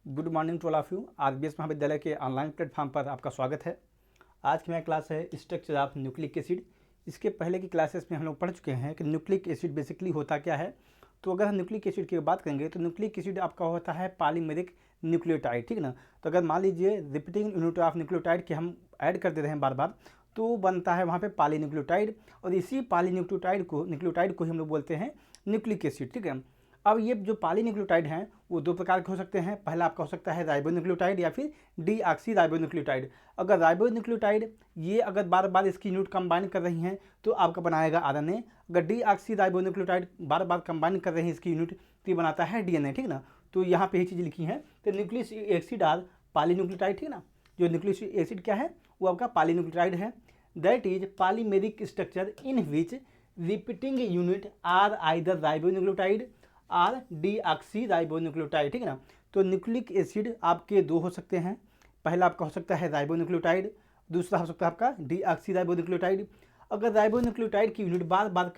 Good morning to all of you. RBS महाविद्यालय के online platform पर आपका स्वागत है। आज की मेरा क्लास है स्ट्रक्चर ऑफ न्यूक्लिक एसिड। इसके पहले की क्लासेस में हम लोग पढ़ चुके हैं कि न्यूक्लिक एसिड बेसिकली होता क्या है। तो अगर हम न्यूक्लिक एसिड की बात करेंगे तो न्यूक्लिक एसिड आपका होता है पॉलीमेरिक न्यूक्लियोटाइड, ठीक है ना। तो अगर मान लीजिए रिपीटिंग यूनिट ऑफ न्यूक्लियोटाइड के हम ऐड करते रहे हैं बार बार, तो बनता है वहाँ पे पॉलीन्यूक्लियोटाइड, और इसी पॉलीन्यूक्लियोटाइड को ही हम लोग बोलते हैं न्यूक्लिक एसिड, ठीक है। अब ये जो पॉलीन्यूक्लियोटाइड हैं वो दो प्रकार के हो सकते हैं। पहला आपका हो सकता है राइबोन्यूक्लियोटाइड या फिर डीऑक्सी राइबोन्यूक्लियोटाइड। अगर राइबोन्यूक्लियोटाइड ये अगर बार बार इसकी यूनिट कंबाइन कर रही हैं तो आपका बनाएगा आरएनए। अगर डीऑक्सी राइबोन्यूक्लियोटाइड बार बार कंबाइन कर रही है इसकी यूनिट तो ये बनाता है डीएनए, ठीक ना। तो यहाँ पे ये चीज़ लिखी है। तो न्यूक्लिक एसिड आर पॉलीन्यूक्लियोटाइड, ठीक ना। जो न्यूक्लिक एसिड क्या है वो आपका पॉलीन्यूक्लियोटाइड है। That is polymeric structure in which repeating unit are either ribonucleotide or deoxyribonucleotide, ठीक है ना। तो न्यूक्लिक एसिड आपके दो हो सकते हैं। पहला आपका हो सकता है राइबोन्यूक्लियोटाइड, दूसरा हो सकता है आपका डीऑक्सी राइबोन्यूक्लियोटाइड। अगर राइबोन्यूक्लियोटाइड की यूनिट बार बार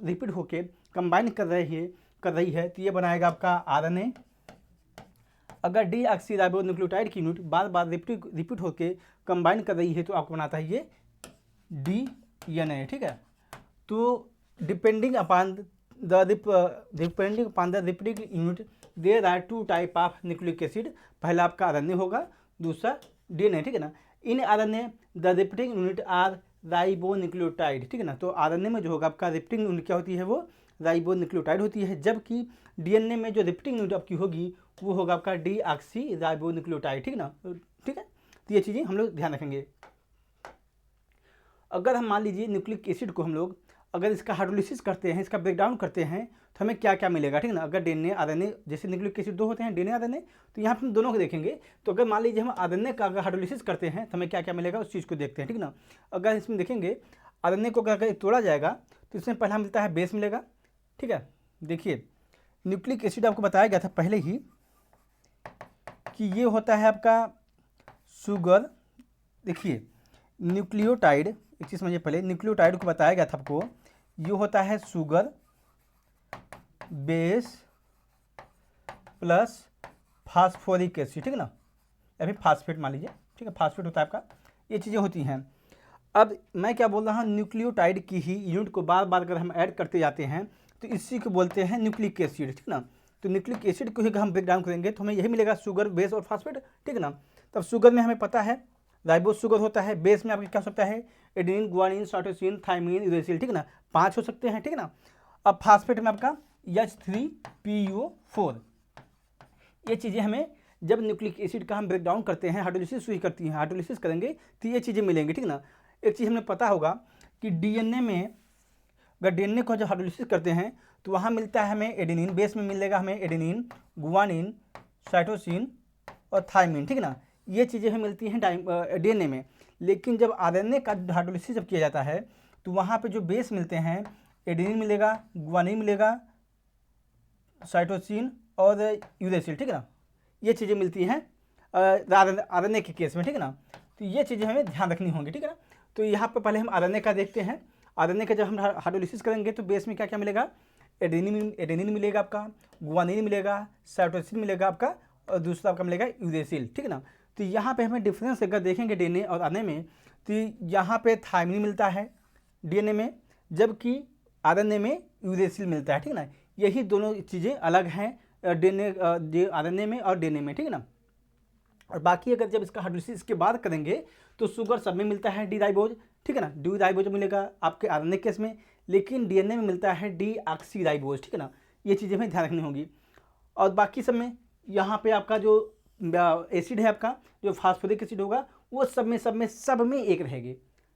रिपीट होकर कंबाइन कर रही है तो ये बनाएगा आपका आरएनए। अगर डीऑक्सी राइबोन्यूक्लियोटाइड की यूनिट बार बार रिपीट होकर कंबाइन कर रही है तो आपको बनाता है ये डीएनए, ठीक है। तो depending upon the repeating unit there are two type of nucleic acid. पहला आपका आरएनए होगा, दूसरा डीएनए, ठीक है ना। In RNA the repeating unit are ribonucleotide, ठीक है ना। तो आरएनए में जो होगा आपका रिपीटिंग यूनिट क्या होती है वो राइबोन्यूक्लियोटाइड होती है, जबकि डीएनए में जो रिपीटिंग यूनिट आपकी होगी वो होगा आपका डीऑक्सी राइबोन्यूक्लियोटाइड, ठीक है ना। ठीक है, तो ये चीज़ें हम लोग ध्यान रखेंगे। अगर हम मान लीजिए न्यूक्लिक एसिड को हम लोग अगर इसका हाइड्रोलिसिस करते हैं, इसका ब्रेकडाउन करते हैं तो हमें क्या क्या मिलेगा, ठीक है ना। अगर डीएनए आरएनए, जैसे न्यूक्लिक एसिड दो होते हैं डीएनए आरएनए, तो यहाँ पर हम दोनों को देखेंगे। तो अगर मान लीजिए हम आरएनए का अगर हाइड्रोलिसिस करते हैं तो हमें क्या क्या मिलेगा उस चीज़ को देखते हैं, ठीक है ना। अगर इसमें देखेंगे आरएनए को अगर तोड़ा जाएगा तो इसमें पहला मिलता है बेस मिलेगा, ठीक है। देखिए न्यूक्लिक एसिड आपको बताया गया था पहले ही कि ये होता है आपका शुगर। देखिए न्यूक्लियोटाइड, एक चीज़ समझिए पहले, न्यूक्लियोटाइड को बताया गया था आपको, ये होता है sugar base plus phosphoric acid, ठीक है ना, या फिर फास्फेट मान लीजिए, ठीक है, फास्फेट होता है आपका। ये चीज़ें होती हैं। अब मैं क्या बोल रहा हूँ, न्यूक्लियोटाइड की ही यूनिट को बार बार अगर हम ऐड करते जाते हैं तो इसी को बोलते हैं न्यूक्लिक एसिड, ठीक ना। तो न्यूक्लिक एसिड को ही अगर हम ब्रेक डाउन करेंगे तो हमें यही मिलेगा शुगर बेस और फास्फेट, ठीक है ना। तब शुगर में हमें पता है राइबोस शुगर होता है, बेस में आपके क्या हो सकता है adenine, guanine, cytosine, thymine, uracil, ठीक है ना, 5 हो सकते हैं, ठीक है ना। अब फास्फेट में आपका H3PO4। ये चीज़ें हमें जब न्यूक्लिक एसिड का हम ब्रेक डाउन करते हैं, हाइड्रोलिसिस हुई करती हैं, हाइड्रोलिसिस करेंगे तो ये चीज़ें मिलेंगी, ठीक है ना। एक चीज़ हमें पता होगा कि डीएनए में अगर डीएनए को जब हाइड्रोलिसिस करते हैं तो वहाँ मिलता है हमें एडेनिन, बेस में मिलेगा हमें एडेनिन, गुआनिन, साइटोसिन और थाइमिन, ठीक है ना। ये चीज़ें हमें मिलती हैं डीएनए में। लेकिन जब आरएनए का हाइड्रोलिसिस जब किया जाता है तो वहाँ पे जो बेस मिलते हैं एडेनिन मिलेगा, गुआनिन मिलेगा, साइटोसिन और यूरेसिल, ठीक है ना। ये चीज़ें मिलती हैं आरएनए के केस में, ठीक है ना। तो ये चीज़ें हमें ध्यान रखनी होंगी, ठीक है ना। तो यहाँ पर पहले हम आरएनए का देखते हैं। आरएनए का जब हम हाइड्रोलिसिस करेंगे तो बेस में क्या क्या मिलेगा, एडेनिन मिलेगा आपका, गुआनिन मिलेगा, साइटोसिन मिलेगा आपका, और दूसरा आपका मिलेगा यूरेसिल, ठीक है ना। तो यहाँ पे हमें डिफरेंस अगर देखेंगे डीएनए और आरएनए में तो यहाँ पे थाइमिन मिलता है डीएनए में, जबकि आरएनए में यूरेसिल मिलता है, ठीक है ना। यही दोनों चीज़ें अलग हैं डीएनए आरएनए में और डीएनए में, ठीक है ना। और बाकी अगर जब इसका हाइड्रोलिसिस के बाद करेंगे तो शुगर सब में मिलता है डी राइबोज, ठीक है ना, डी राइबोज मिलेगा आपके आरएनए केस में, लेकिन डीएनए में मिलता है डीऑक्सी राइबोज, ठीक है ना। ये चीज़ें हमें ध्यान रखनी होगी। और बाकी सब में यहाँ पे आपका जो एसिड है आपका जो फास्फोरिक एसिड होगा वो सब में एक रहेगी,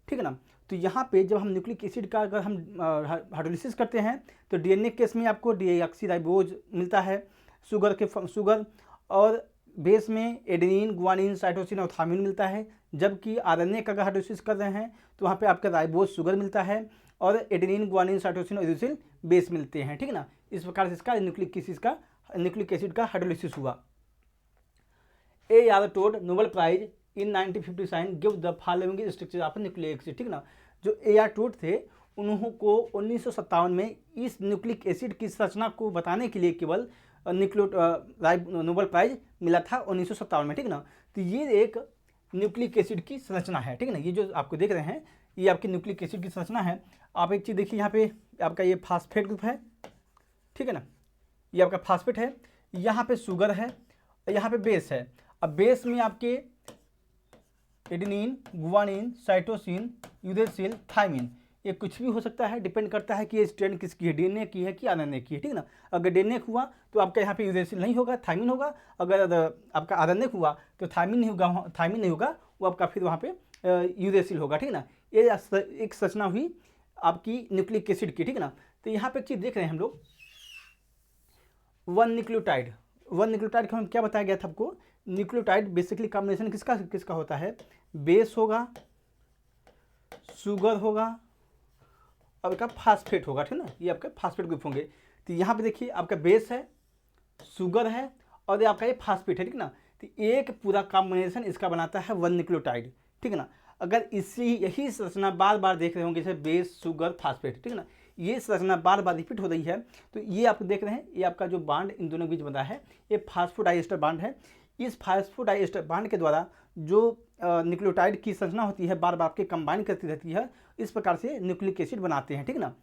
ठीक है ना। तो यहाँ पे जब हम न्यूक्लिक एसिड का अगर हम हाइड्रोलिसिस करते हैं तो डीएनए केस में आपको डीऑक्सी राइबोज मिलता है शुगर, और बेस में एडेनिन, गुआनिन, साइटोसिन और थाइमिन मिलता है, जबकि आरएनए का अगर हाइड्रोलिसिस कर रहे हैं तो वहाँ पे आपका राइबोज शुगर मिलता है और एडेनिन, गुआनिन, साइटोसिन और यूरेसिल बेस मिलते हैं, ठीक है ना। इस प्रकार से इसका न्यूक्लिक एसिड का हाइड्रोलिसिस हुआ। A.R. Todd Nobel prize in 1957 give the following structure of nucleic acid, ठीक ना। जो A.R. टोड थे उन्हों को 1957 में इस न्यूक्लिक एसिड की संरचना को बताने के लिए केवल नोबेल प्राइज मिला था 1957 में, ठीक ना। तो ये एक न्यूक्लिक एसिड की संरचना है, ठीक है ना। ये जो आपको देख रहे हैं ये आपकी न्यूक्लिक एसिड की संरचना है। आप एक चीज़ देखिए, यहाँ पे आपका ये फास्फेट ग्रुप है, ठीक है ना, ये आपका फास्फेट है, यहाँ पे शुगर है, यहाँ पे बेस है। अब बेस में आपके adenine, guanine, cytosine, uracil, thymine, ये कुछ भी हो सकता है, डिपेंड करता है कि ये स्ट्रैंड किसकी है, डीएनए की है कि आरएनए की है, ठीक ना। अगर डीएनए हुआ तो आपका यहाँ पे यूरेसिल नहीं होगा, थाइमिन होगा। अगर आपका आरएनए हुआ तो थाइमिन नहीं होगा, वो आपका फिर वहाँ पे यूरेसिल होगा, ठीक ना। ये एक संरचना हुई आपकी न्यूक्लिक एसिड की, ठीक ना। तो यहाँ पे एक चीज़ देख रहे हैं हम लोग, वन न्यूक्लियोटाइड का हम क्या बताया गया था आपको, न्यूक्लियोटाइड बेसिकली कॉम्बिनेशन किसका होता है, बेस होगा, शुगर होगा, अब आपका फास्फेट होगा, ठीक ना। ये आपका फास्फेट ग्रुप होंगे। तो यहाँ पे देखिए आपका बेस है, शुगर है और ये आपका ये फास्फेट है, ठीक ना। तो एक पूरा कॉम्बिनेशन इसका बनाता है वन न्यूक्लियोटाइड, ठीक है ना। अगर यही संरचना बार बार देख रहे होंगे, जैसे बेस, शुगर, फास्फेट, ठीक है ना, ये संरचना बार बार रिपीट हो रही है, तो ये आप देख रहे हैं, ये आपका जो बांड इन दोनों के बीच बना है ये फास्फोडाइएस्टर बांड है। इस फास्फोडाइएस्टर बांड के द्वारा जो न्यूक्लियोटाइड की संरचना होती है बार बार आपके कंबाइन करती रहती है, इस प्रकार से न्यूक्लिक एसिड बनाते हैं, ठीक ना।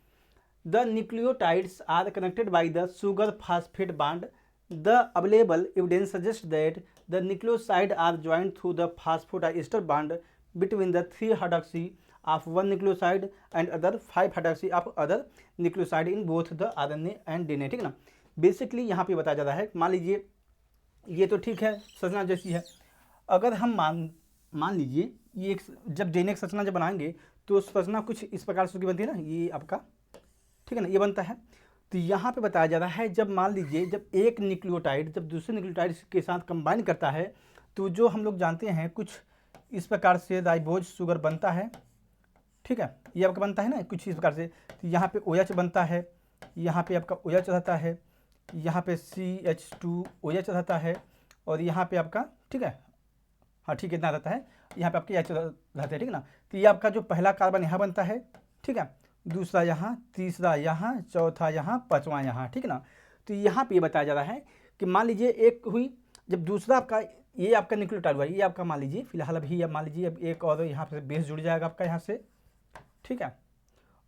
The nucleotides are connected by the sugar phosphate bond. The available evidence suggest that the nucleoside are joined through the phosphodiester bond between the 3-hydroxy of one nucleoside and other 5-hydroxy of other nucleoside in both the RNA and DNA, ठीक ना। Basically यहाँ पे बताया जा रहा है, मान लीजिए ये तो ठीक है संरचना जैसी है, अगर हम मान लीजिए ये एक जब DNA की संरचना जब बनाएंगे तो संरचना कुछ इस प्रकार से बनती है ना, ये आपका, ठीक है ना, ये बनता है। तो यहाँ पे बताया जा रहा है, जब मान लीजिए जब एक न्यूक्लियोटाइड जब दूसरे न्यूक्लियोटाइड के साथ कंबाइन करता है, तो जो हम लोग जानते हैं कुछ इस प्रकार से राइबोज शुगर बनता है, ठीक है, ये आपका बनता है ना कुछ इस प्रकार से। तो यहाँ पे OH बनता है, यहाँ पे आपका OH रहता है, यहाँ पे CH2OH रहता है और यहाँ पे आपका, ठीक है, हाँ ठीक है, इतना रहता है, यहाँ पे आपके H रहते हैं, ठीक है ना। तो ये आपका जो पहला कार्बन यहाँ बनता है, ठीक है, दूसरा यहाँ, तीसरा यहाँ, चौथा यहाँ, पाँचवा यहाँ, ठीक है ना। तो यहाँ पे ये बताया जा रहा है कि मान लीजिए एक हुई, जब दूसरा आपका ये आपका न्यूक्लियोटाइड हुआ, ये आपका मान लीजिए फिलहाल अभी अब मान लीजिए अब एक और यहाँ पे बेस जुड़ जाएगा आपका यहाँ से, ठीक है,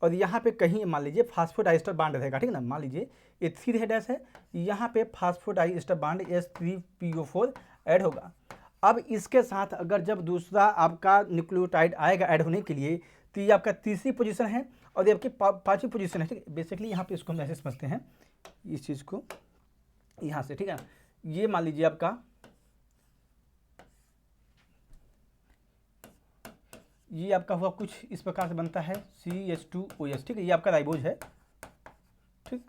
और यहाँ पे कहीं मान लीजिए फास्फोडाइएस्टर बांड रहेगा, ठीक है ना। मान लीजिए ये 3 डैश है, यहाँ पे फास्फोडाइएस्टर बांड H3PO4 ऐड होगा। अब इसके साथ अगर जब दूसरा आपका न्यूक्लियोटाइड आएगा ऐड होने के लिए, तो ये आपका तीसरी पोजीशन है और ये आपकी पाँचवीं पोजीशन है, ठीक है। बेसिकली यहाँ पे इसको हम ऐसे समझते हैं इस चीज़ को यहाँ से, ठीक है। ये मान लीजिए आपका ये आपका हुआ कुछ इस प्रकार से बनता है CH2OH, ठीक है, ये आपका राइबोज है, ठीक,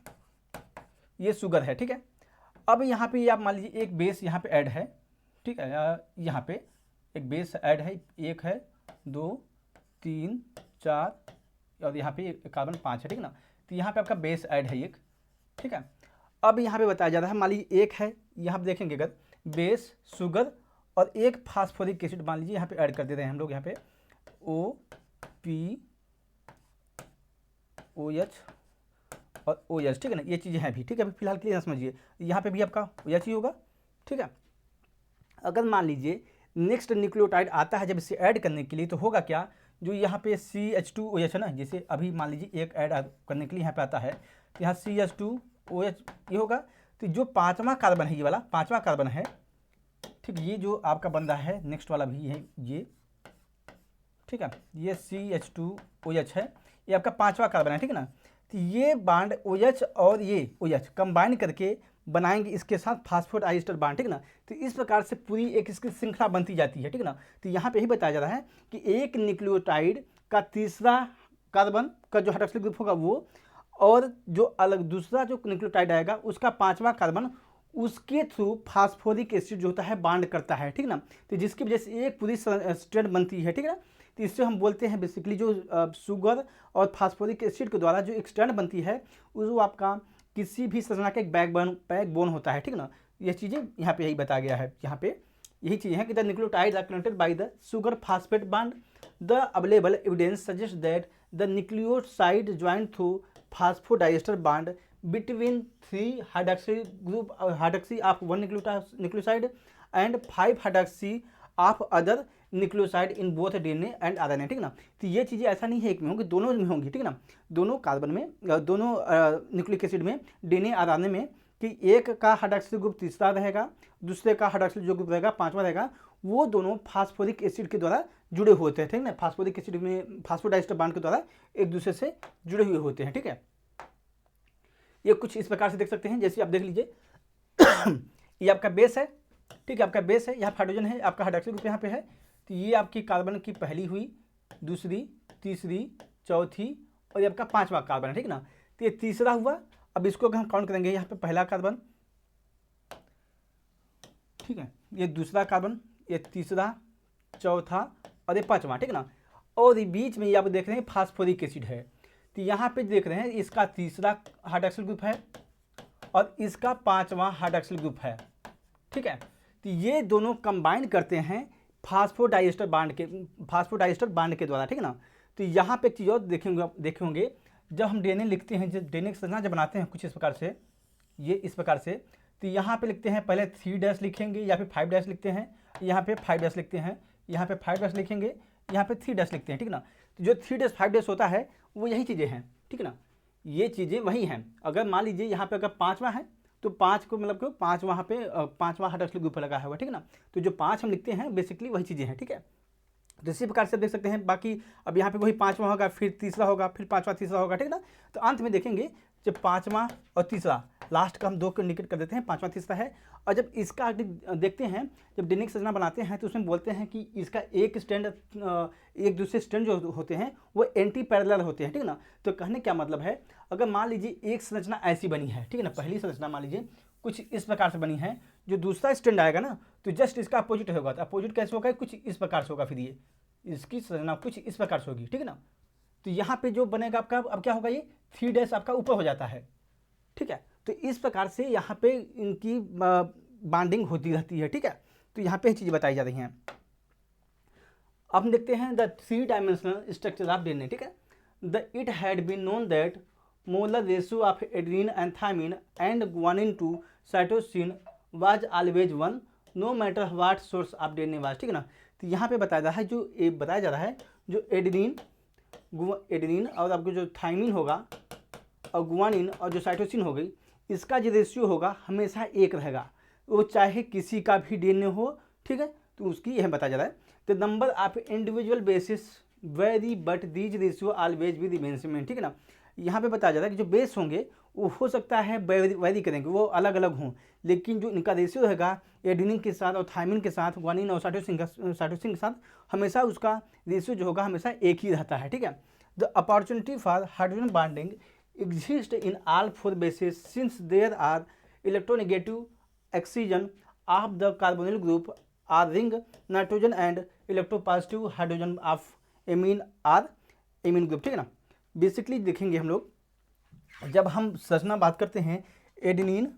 ये शुगर है, ठीक है। अब यहाँ पे ये आप मान लीजिए एक बेस यहाँ पे ऐड है, ठीक है, यहाँ पे एक बेस ऐड है, 1 है, 2, 3, 4 और यहाँ पे कार्बन 5 है, ठीक ना। तो यहाँ पे आपका बेस ऐड है एक, ठीक है। अब यहाँ पे बताया जा रहा है मान लीजिए 1 है, यहाँ पे देखेंगे अगर बेस, शुगर और एक फास्फोरिक एसिड मान लीजिए यहाँ पे ऐड कर दे रहे हैं हम लोग, यहाँ पे OPOH और OH, ठीक है ना, ये चीज़ें हैं भी, ठीक है। अभी फिलहाल क्लियर समझिए, यहाँ पे भी आपका OH ही होगा, ठीक है। अगर मान लीजिए नेक्स्ट न्यूक्लियोटाइड आता है जब इसे ऐड करने के लिए, तो होगा क्या, जो यहाँ पे CH2OH है ना, जैसे अभी मान लीजिए एक ऐड करने के लिए यहाँ पे आता है, तो यहाँ CH2OH ये होगा। तो जो पाँचवा कार्बन है, ये वाला पाँचवा कार्बन है, ठीक, ये जो आपका बन रहा है नेक्स्ट वाला भी है ये, ठीक है, ये CH2OH है, ये आपका पाँचवा कार्बन है, ठीक है ना। तो ये बांड OH और ये OH कंबाइन करके बनाएंगे इसके साथ फास्फोडाइएस्टर बांड, ठीक ना। तो इस प्रकार से पूरी एक इसकी श्रृंखला बनती जाती है, ठीक ना। तो यहाँ पे ही बताया जा रहा है कि एक न्यूक्लियोटाइड का तीसरा कार्बन का जो हाइड्रोक्सिल ग्रुप होगा वो, और जो अलग दूसरा जो न्यूक्लियोटाइड आएगा उसका पाँचवा कार्बन उसके थ्रू फास्फोरिक एसिड जो होता है बांड करता है, ठीक ना। तो जिसकी वजह से एक पूरी स्ट्रैंड बनती है, ठीक है ना। तो इससे हम बोलते हैं बेसिकली जो शुगर और फास्फोरिक एसिड के द्वारा जो एक स्ट्रैंड बनती है वो आपका किसी भी संरचना का एक बैकबोन होता है, ठीक ना। ये चीज़ें यहाँ पे यही बताया गया है, यहाँ पे यही चीज़ें हैं कि the nucleotides are connected by the sugar phosphate bond. The available evidence suggest that the nucleoside joined through phosphodiester bond between 3 hydroxy group hydroxy of one nucleoside and 5 hydroxy of other nucleoside in both DNA and RNA, ठीक ना। तो ये चीज़ें ऐसा नहीं है एक में होंगी, दोनों में होंगी, ठीक ना। दोनों कार्बन में, दोनों न्यूक्लिक एसिड में, DNA और RNA में, कि एक का हाइड्रोक्सिल ग्रुप तीसरा रहेगा, दूसरे का हाइड्रोक्सिल जो ग्रुप रहेगा पांचवा रहेगा, वो दोनों फास्फोरिक एसिड के द्वारा जुड़े होते हैं, ठीक ना। फास्फोरिक एसिड में फास्फोडाइस्टर बांड के द्वारा एक दूसरे से जुड़े हुए होते हैं, ठीक है। ये कुछ इस प्रकार से देख सकते हैं, जैसे आप देख लीजिए ये आपका बेस है, ठीक है, आपका बेस है, यहाँ हाइड्रोजन है, आपका हाइड्रोक्सिल ग्रुप यहाँ पे है। तो ये आपकी कार्बन की पहली हुई, दूसरी, तीसरी, चौथी और ये आपका पांचवा कार्बन है, ठीक ना। तो ये तीसरा हुआ। अब इसको हम काउंट करेंगे, यहाँ पे पहला कार्बन, ठीक है, ये दूसरा कार्बन, ये तीसरा, चौथा और ये पांचवा, ठीक ना। और बीच में ये आप देख रहे हैं फास्फोरिक एसिड है। तो यहाँ पे देख रहे हैं इसका तीसरा हाइड्रोक्सिल ग्रुप है और इसका पांचवा हाइड्रोक्सिल ग्रुप है, ठीक है। तो ये दोनों कंबाइन करते हैं फास्फोडाइस्टर बांड के द्वारा, ठीक है ना। तो यहाँ पे एक चीज़ और देखेंगे, जब हम DNA लिखते हैं, जब DNA की संरचना जब बनाते हैं कुछ इस प्रकार से, ये इस प्रकार से, तो यहाँ पे लिखते हैं पहले 3 लिखेंगे या फिर 5 लिखते हैं, यहाँ पे 5 लिखते हैं, यहाँ पे 5 लिखेंगे, यहाँ पे 3 लिखते हैं, ठीक ना। तो जो 3 होता है वो यही चीज़ें हैं, ठीक ना, ये चीज़ें वही हैं। अगर मान लीजिए यहाँ पे अगर पाँचवा है तो 5 को मतलब कि 5 वहाँ पे पाँचवा हाइड्रोक्सिल ग्रुप लगा हुआ है, ठीक ना। तो जो 5 हम लिखते हैं बेसिकली वही चीज़ें हैं, ठीक है। तो इसी प्रकार से देख सकते हैं। बाकी अब यहाँ पे वही पांचवा होगा, फिर तीसरा होगा, फिर पांचवा तीसरा होगा, ठीक ना। तो अंत में देखेंगे जब पांचवा और तीसरा, लास्ट का हम 2 को इंडिकेट कर देते हैं, पांचवा तीसरा है। और जब इसका देखते हैं, जब DNA की संरचना बनाते हैं तो उसमें बोलते हैं कि इसका एक दूसरे स्टैंड जो होते हैं वो एंटी पैरेलल होते हैं, ठीक ना। तो कहने क्या मतलब है, अगर मान लीजिए एक संरचना ऐसी बनी है, ठीक है ना, पहली संरचना मान लीजिए कुछ इस प्रकार से बनी है, जो दूसरा स्टैंड आएगा ना तो जस्ट इसका अपोजिट होगा। तो अपोजिट कैसे होगा, कुछ इस प्रकार से होगा, फिर ये इसकी संरचना कुछ इस प्रकार से होगी, ठीक है ना। तो यहाँ पे जो बनेगा आपका, अब क्या होगा, ये 3 आपका ऊपर हो जाता है, ठीक है। तो इस प्रकार से यहाँ पे इनकी बाइंडिंग होती रहती है, ठीक है। तो यहाँ पे चीज़ें बताई जा रही हैं। अब हम देखते हैं the 3 dimensional structure of DNA, ठीक है। It had been known that molar ratio of adenine and thymine and guanine to cytosine was always 1 no matter what source of DNA was, ठीक है ना। तो यहाँ पे बताया जा रहा है, बताया जा रहा है जो एडेनिन और आपको जो थाइमिन होगा और गुआनिन और जो साइटोसिन हो गई, इसका जो रेशियो होगा हमेशा 1 रहेगा, वो चाहे किसी का भी DNA हो, ठीक है। तो उसकी यह बताया जा रहा है the number of individual basis very but these ratio always with मेंशनमेंट, ठीक है ना। यहाँ पे बताया जा रहा है कि जो बेस होंगे वो हो सकता है वेरी करेंगे, वो अलग अलग हों, लेकिन जो इनका रेशियो रहेगा एडेनिन के साथ और थाइमिन के साथ, गुआनिन और साइटोसिन के साथ हमेशा उसका रेशियो जो होगा हमेशा एक ही रहता है, ठीक है। The opportunity for hydrogen bonding exist in all 4 bases since there are electronegative oxygen of the carbonyl group are ring nitrogen and electropositive hydrogen of amine or amine group, ठीक है ना। बेसिकली देखेंगे हम लोग, जब हम संरचना बात करते हैं एडेनिन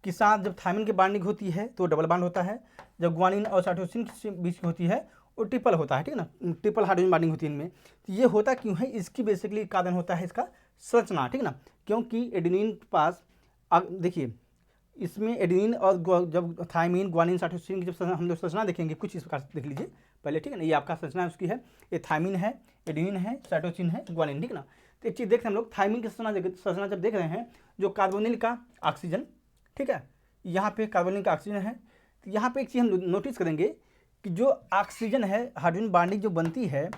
के साथ जब थाइमिन की बाइंडिंग होती है तो डबल बाइंड होता है, जब गुआनिन और साइटोसिन के बीच होती है वो ट्रिपल होता है, ठीक है ना, ट्रिपल हाइड्रोजन बाइंडिंग होती है इनमें। तो ये होता क्यों है, इसकी बेसिकली कारण होता है इसका संरचना, ठीक ना। क्योंकि एडेनिन के पास देखिए इसमें एडेनिन और जब थाइमिन गुआनिन साइटोसिन की जब हम लोग संरचना देखेंगे कुछ इस प्रकार से देख लीजिए पहले, ठीक है ना। ये आपका संरचना उसकी है, ये थाइमिन है, एडेनिन है, साइटोसिन है, गुआनिन, ठीक ना। तो एक चीज़ देख रहे हैं हम लोग, थाइमिन की संरचना जब देख रहे हैं, जो कार्बोनिल का ऑक्सीजन, ठीक है, यहाँ पे कार्बोनिल का ऑक्सीजन है। तो यहाँ पे एक चीज़ हम नोटिस करेंगे कि जो ऑक्सीजन है, हाइड्रोजन बॉन्डिंग जो बनती है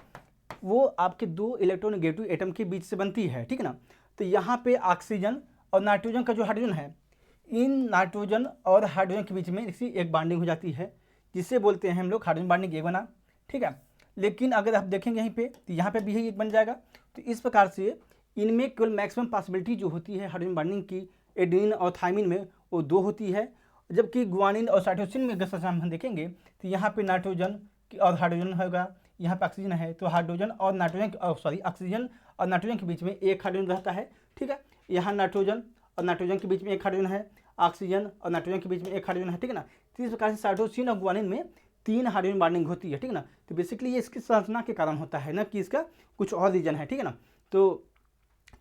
वो आपके 2 इलेक्ट्रोनेगेटिव एटम के बीच से बनती है, ठीक है ना। तो यहाँ पे ऑक्सीजन और नाइट्रोजन का जो हाइड्रोजन है, इन नाइट्रोजन और हाइड्रोजन के बीच में इसी एक बॉन्डिंग हो जाती है, जिसे बोलते हैं हम लोग हाइड्रोजन बॉन्डिंग एक बना, ठीक है। लेकिन अगर आप देखेंगे यहीं पे तो यहाँ पे भी यही एक बन जाएगा। तो इस प्रकार से इनमें केवल मैक्सिमम पॉसिबिलिटी जो होती है हाइड्रोजन बॉन्डिंग की एडेनिन और थाइमिन में वो 2 होती है, जबकि गुआनिन और साइटोसिन में अगर हम देखेंगे तो यहाँ पे नाइट्रोजन और हाइड्रोजन होगा, यहाँ पे ऑक्सीजन है, तो हाइड्रोजन और नाइट्रोजन ऑक्सीजन और नाइट्रोजन के बीच में एक हाइड्रोजन रहता है, ठीक है। यहाँ नाइट्रोजन और नाइट्रोजन के बीच में एक हाइड्रोजन है, ऑक्सीजन और नाइट्रोजन के बीच में एक हाइड्रोजन है, ठीक है ना। तो इस प्रकार से साइटोसिन और गुआनिन में 3 हाइड्रोजन बॉन्डिंग होती है, ठीक है ना। तो बेसिकली ये इसकी संरचना के कारण होता है ना, कि इसका कुछ और रीजन है, ठीक है ना। तो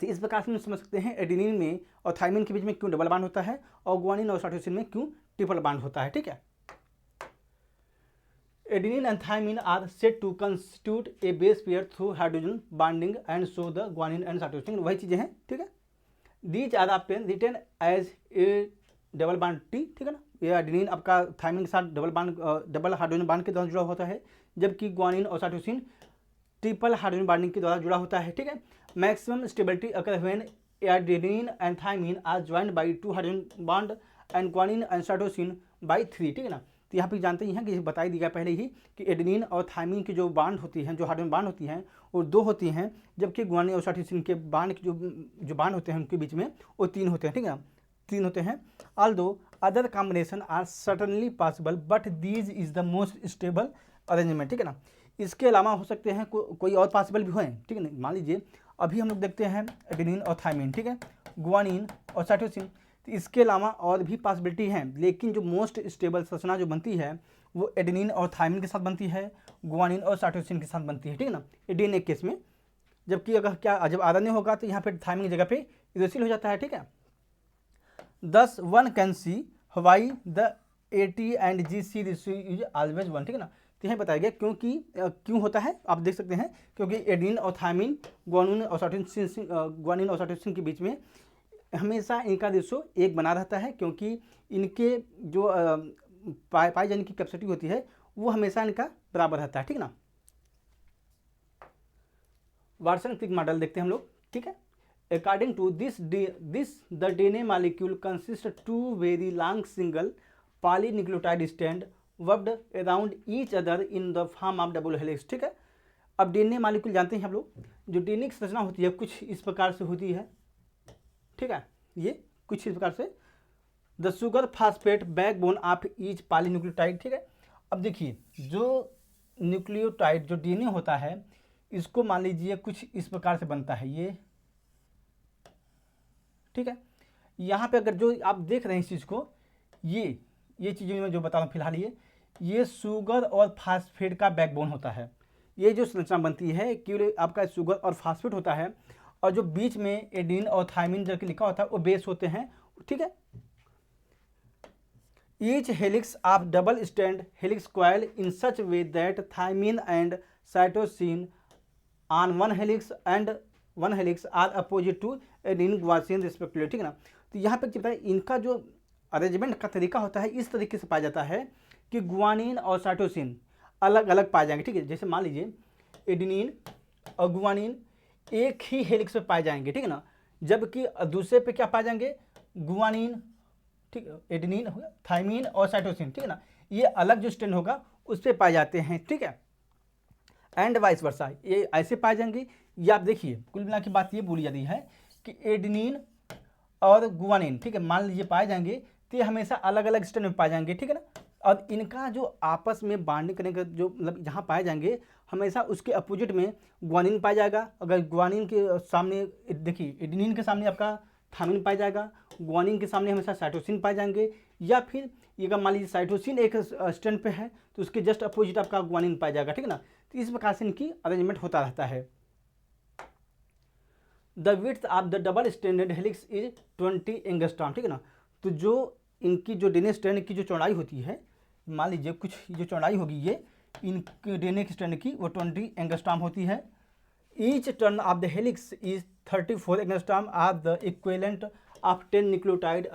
तो इस प्रकार से हम समझ सकते हैं एडेनिन में और थाइमिन के बीच में क्यों डबल बॉन्ड होता है और गुआनिन और साइटोसिन में क्यों ट्रिपल बॉन्ड होता है। ठीक है, adenine and thymine are said to constitute a base pair through hydrogen bonding and so the guanine and cytosine वही चीजें हैं। ठीक है, these are often written as a double bond T. ठीक है ना, ये एडेनिन आपका थाइमिन के साथ डबल हाइड्रोजन बॉन्ड के द्वारा जुड़ा होता है, जबकि गुआनिन और साइटोसिन ट्रिपल हाइड्रोजन बॉन्डिंग के द्वारा जुड़ा होता है। ठीक है, maximum stability occur when adenine and thymine are joined by 2 hydrogen bond and guanine and cytosine by 3। ठीक है ना, तो यहाँ पे जानते ही हैं कि बताई दी गया पहले ही कि एडेनिन और थाइमिन की जो बॉन्ड होती हैं, जो हाइड्रोजन बॉन्ड होती हैं वो 2 होती हैं, जबकि गुआनिन और साइटोसिन के बॉन्ड जो बॉन्ड होते हैं उनके बीच में वो 3 होते हैं। ठीक है, 3 होते हैं। Although other combination are certainly possible but these is the most stable arrangement. ठीक है ना, इसके अलावा हो सकते हैं कोई और पॉसिबल भी हैं। ठीक है ना, मान लीजिए अभी हम लोग देखते हैं एडेनिन और थाइमिन, ठीक है, गुआनिन और साइटोसिन, तो इसके अलावा और भी पॉसिबिलिटी हैं, लेकिन जो मोस्ट स्टेबल संरचना जो बनती है वो एडेनिन और थाइमिन के साथ बनती है, गुआनिन और साइटोसिन के साथ बनती है। ठीक है ना, डीएनए केस में, जबकि अगर क्या जब आरएनए होगा तो यहाँ पे थाइमिन की जगह पे यूरेसिल हो जाता है। ठीक है, thus one can see why the A T and G C ratio is always 1। ठीक है ना, तो यहाँ बताया गया क्यों होता है, आप देख सकते हैं क्योंकि एडेनिन और थाइमिन गुआनिन और साइटोसिन के बीच में हमेशा इनका रेशो 1 बना रहता है, क्योंकि इनके जो पाई जाने की कैपेसिटी होती है वो हमेशा इनका बराबर रहता है। ठीक है ना, वाटसन क्रिक मॉडल देखते हैं हम लोग। ठीक है, according to this the DNA molecule consist 2 very long single polynucleotide strand warped around each other in the form of double helix. ठीक है, अब डीएनए मॉलिक्यूल जानते हैं हम लोग, जो डीएनए की संरचना होती है कुछ इस प्रकार से होती है। ठीक है, ये कुछ इस प्रकार से the sugar phosphate backbone of each polynucleotide. ठीक है, अब देखिए जो न्यूक्लियोटाइड जो डीएनए होता है इसको मान लीजिए कुछ इस प्रकार से बनता है ये। ठीक है, यहाँ पे अगर जो आप देख रहे हैं इस चीज़ को, ये चीज़ें मैं जो बता रहा हूँ फिलहाल ये शुगर और फास्फेट का बैकबोन होता है। ये जो संरचना बनती है केवल आपका शुगर और फास्फेट होता है, और जो बीच में एडेनिन और थाइमिन जो लिखा होता है वो बेस होते हैं। ठीक है, each helix of double strand helix coil in such way that thymine and cytosine on one helix are opposite to adenine guanine respectively. ठीक है ना, तो यहाँ पे क्या है, इनका जो अरेंजमेंट का तरीका होता है इस तरीके से पाया जाता है कि गुआनिन और साइटोसिन अलग अलग पाए जाएंगे। ठीक है, जैसे मान लीजिए एडेनिन और गुआनिन एक ही हेलिक्स पे पाए जाएंगे। ठीक है ना, जबकि दूसरे पे क्या पाए जाएंगे, गुआनिन, ठीक है, एडेनिन, थाइमिन और साइटोसिन। ठीक है ना, ये अलग जो स्ट्रैंड होगा उस पर पाए जाते हैं। ठीक है, एंड वाइस वर्सा, ये ऐसे पाए जाएंगे। ये आप देखिए कुल मिला की बात ये बोली जाती है कि एडेनिन और गुआनिन, ठीक है, मान लीजिए पाए जाएंगे तो ये हमेशा अलग अलग स्ट्रैंड में पाए जाएंगे। ठीक है ना, और इनका जो आपस में बॉन्डिंग करने का जो मतलब जहाँ पाए जाएंगे हमेशा उसके अपोजिट में गुआनिन पाया जाएगा। अगर गुआनिन के सामने देखिए एडेनिन के सामने आपका थाइमिन पाया जाएगा, गुआनिन के सामने हमेशा साइटोसिन पाए जाएंगे, या फिर ये अगर मान लीजिए साइटोसिन एक स्ट्रैंड पे है तो उसके जस्ट अपोजिट आपका गुआनिन पाया जाएगा। ठीक है ना, तो इस प्रकार से इनकी अरेंजमेंट होता रहता है। The width of the double stranded helix is 20 angstrom. ठीक है ना, तो जो इनकी जो डीएनए स्ट्रैंड की जो चौड़ाई होती है, मान लीजिए कुछ जो चौड़ाई होगी ये इनके डीएनए की स्ट्रैंड की वो 20 एंगस्ट्रॉम होती है। Each turn off the helix is 34 angstrom of the equivalent of 10 nucleotide.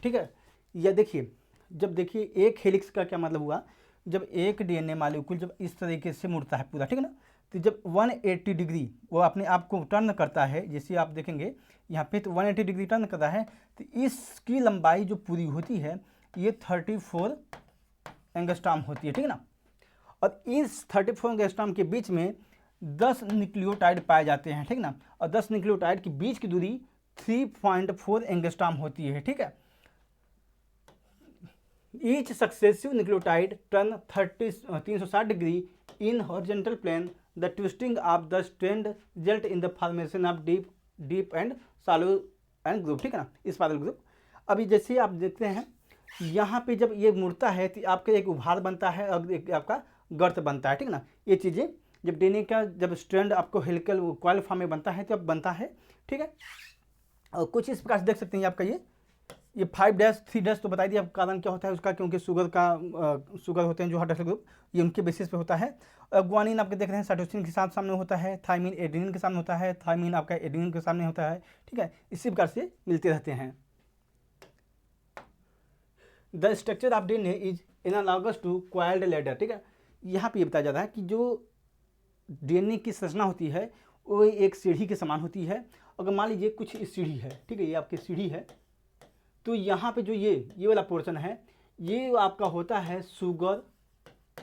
ठीक है, यह देखिए जब देखिए एक हेलिक्स का क्या मतलब हुआ, जब एक डीएनए मॉलिक्यूल जब इस तरीके से मुड़ता है पूरा, ठीक है ना, तो जब 180 डिग्री वो अपने आप को टर्न करता है, जैसे आप देखेंगे यहाँ पे तो 180 डिग्री टर्न करता है, तो इसकी लंबाई जो पूरी होती है ये 34 एंगस्ट्रॉम होती है। ठीक है ना, और इस 34 एंगस्ट्रॉम के बीच में 10 न्यूक्लियोटाइड पाए जाते हैं। ठीक ना, और 10 न्यूक्लियोटाइड के बीच की दूरी 3.4 एंगस्ट्रॉम होती है। ठीक है, each successive nucleotide turn 360 degree in horizontal plane. The twisting of the strand result in the formation of deep and shallow and group. ठीक है ना, स्पाइरल ग्रुप। अभी जैसे आप देखते हैं यहाँ पे जब ये मुड़ता है तो आपका एक उभार बनता है और एक आपका गर्त बनता है। ठीक ना, ये चीज़ें जब डीएनए का जब स्ट्रैंड आपको हेलिकल कॉइल फॉर्म में बनता है तो अब बनता है, ठीक है। और कुछ इस प्रकार से देख सकते हैं आपका ये 5' 3' तो बता दिया आपका कारण क्या होता है उसका, क्योंकि शुगर होते हैं जो हाइड्रोक्सिल ग्रुप, ये उनके बेसिस पे होता है। ग्वानिन आपके देख रहे हैं साइटोसिन के साथ सामने होता है, थायमिन एडेनिन के सामने होता है, थायमिन आपका एडेनिन के सामने होता है, ठीक है। इसी प्रकार से मिलते रहते हैं। The structure of DNA is analogous to coiled ladder, ठीक है। यहाँ पे ये बताया जाता है कि जो डीएनए की संरचना होती है वो एक सीढ़ी के समान होती है। अगर मान लीजिए कुछ इस सीढ़ी है, ठीक है, ये आपकी सीढ़ी है, तो यहाँ पे जो ये वाला पोर्शन है ये आपका होता है शुगर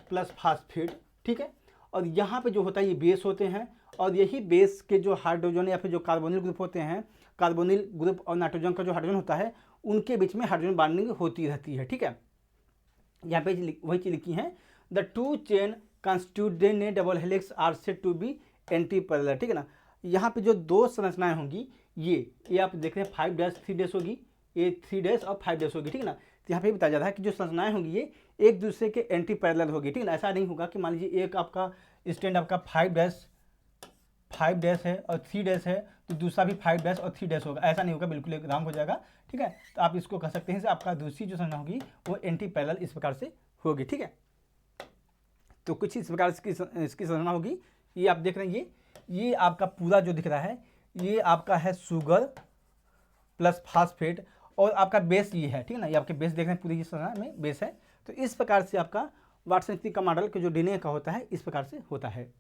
प्लस फास्फेट, ठीक है। और यहाँ पे जो होता है ये बेस होते हैं, और यही बेस के जो हाइड्रोजन या फिर जो कार्बोनिल ग्रुप होते हैं, कार्बोनिल ग्रुप और नाइट्रोजन का जो हाइड्रोजन होता है उनके बीच में हाइड्रोजन बॉन्डिंग होती रहती है, ठीक है। यहाँ पे वही चीज लिखी है, the two chain constitute DNA double helix are said to be antiparallel, ठीक है ना। यहाँ पे जो दो संरचनाएं होंगी ये आप देख रहे हैं 5' 3' होगी, ये 3' और 5' होगी, ठीक है ना। तो यहाँ पे बताया जाता है कि जो संरचनाएं होंगी ये एक दूसरे के एंटी पैरेलल होगी, ठीक है ना। ऐसा नहीं होगा कि मान लीजिए एक आपका स्टैंड आपका 5' है और 3' है तो दूसरा भी 5' और 3' होगा, ऐसा नहीं होगा, बिल्कुल एक रॉन्ग हो जाएगा, ठीक है। तो आप इसको कह सकते हैं कि आपका दूसरी जो संरचना होगी वो एंटी पैरेलल इस प्रकार से होगी, ठीक है। तो कुछ इस प्रकार इसकी संरचना होगी। ये आप देख रहे हैं ये आपका पूरा जो दिख रहा है ये आपका है शुगर प्लस फास्फेट, और आपका बेस ये है, ठीक है ना। ये आपके बेस देख रहे हैं, पूरी संरचना में बेस है। तो इस प्रकार से आपका वाटसन का मॉडल के जो डीएनए का होता है इस प्रकार से होता है।